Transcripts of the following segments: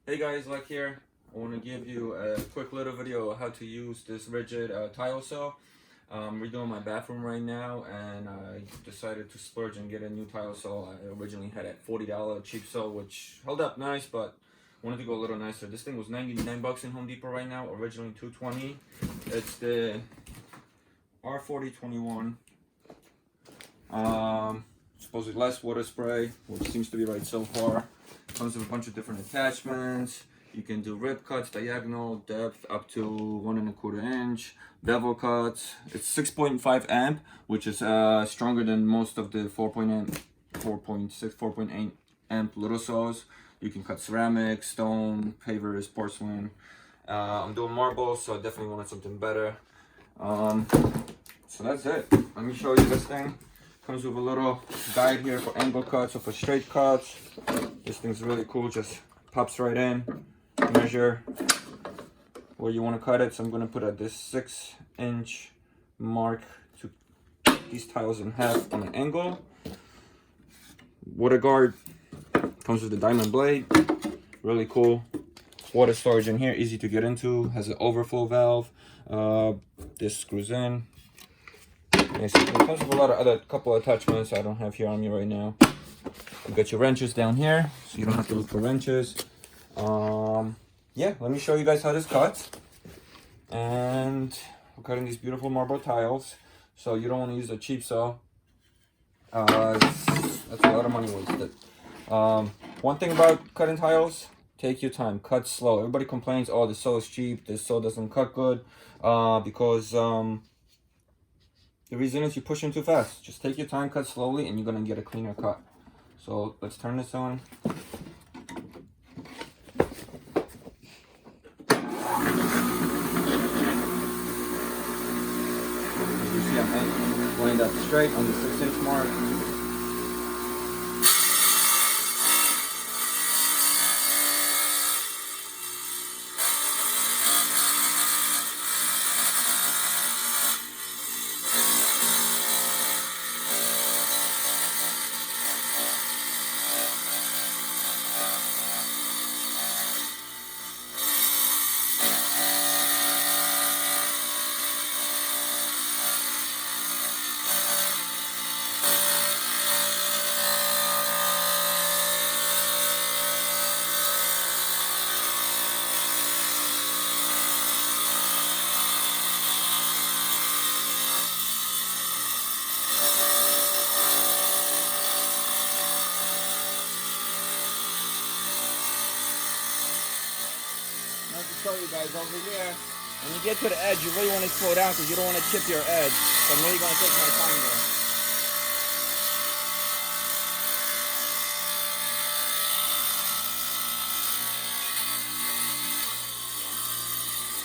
Hey guys, Luck here. I want to give you a quick little video of how to use this Ridgid tile saw. I'm redoing my bathroom right now, and I decided to splurge and get a new tile saw. I originally had a $40 cheap saw, which held up nice, but wanted to go a little nicer. This thing was 99 bucks in Home Depot right now, originally $220. It's the R4021. Supposedly less water spray, which seems to be right so far. Comes with a bunch of different attachments. You can do rib cuts, diagonal, depth up to 1 1/4 inch, bevel cuts. It's 6.5 amp, which is stronger than most of the 4.6, 4.8 amp little saws. You can cut ceramic, stone, pavers, porcelain. I'm doing marble, so I definitely wanted something better. So that's it. Let me show you this thing. Comes with a little guide here for angle cuts or for straight cuts. This thing's really cool, just pops right in. Measure where you want to cut it. So I'm going to put at this 6-inch mark to cut these tiles in half on an angle. Water guard comes with the diamond blade. Really cool. Water storage in here, easy to get into. Has an overflow valve. This screws in. It comes with a lot of other couple attachments I don't have here on me right now. You got your wrenches down here, so you don't have to look for wrenches. Yeah, let me show you guys how this cuts. And we're cutting these beautiful marble tiles, so you don't want to use a cheap saw. That's a lot of money wasted. One thing about cutting tiles, take your time, cut slow. Everybody complains, oh, this saw is cheap, this saw doesn't cut good, because the reason is you're pushing too fast. Just take your time, cut slowly, and you're gonna get a cleaner cut. So let's turn this on. As you see, I'm going up straight on the 6-inch mark. To show you guys over here, when you get to the edge, you really want to slow down because you don't want to chip your edge. So I'm really going to take my time there.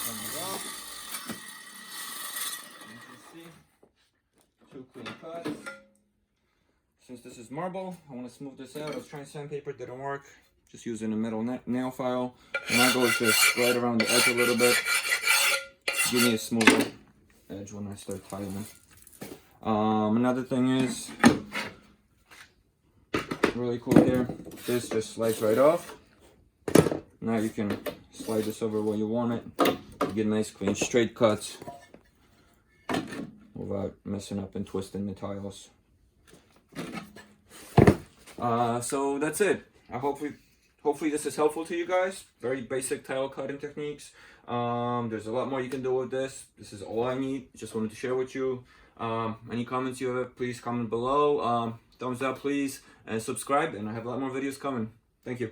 There we go. As you see, 2 clean cuts. Since this is marble, I want to smooth this out. I was trying sandpaper, didn't work. Just using a metal nail file, and I go just right around the edge a little bit. Give me a smoother edge when I start tiling. Another thing is really cool here. This just slides right off. Now you can slide this over where you want it. You get nice, clean, straight cuts without messing up and twisting the tiles. So that's it. Hopefully this is helpful to you guys. Very basic tile cutting techniques. There's a lot more you can do with this. This is all I need. Just wanted to share with you. Any comments you have, please comment below. Thumbs up, please, and subscribe. And I have a lot more videos coming. Thank you.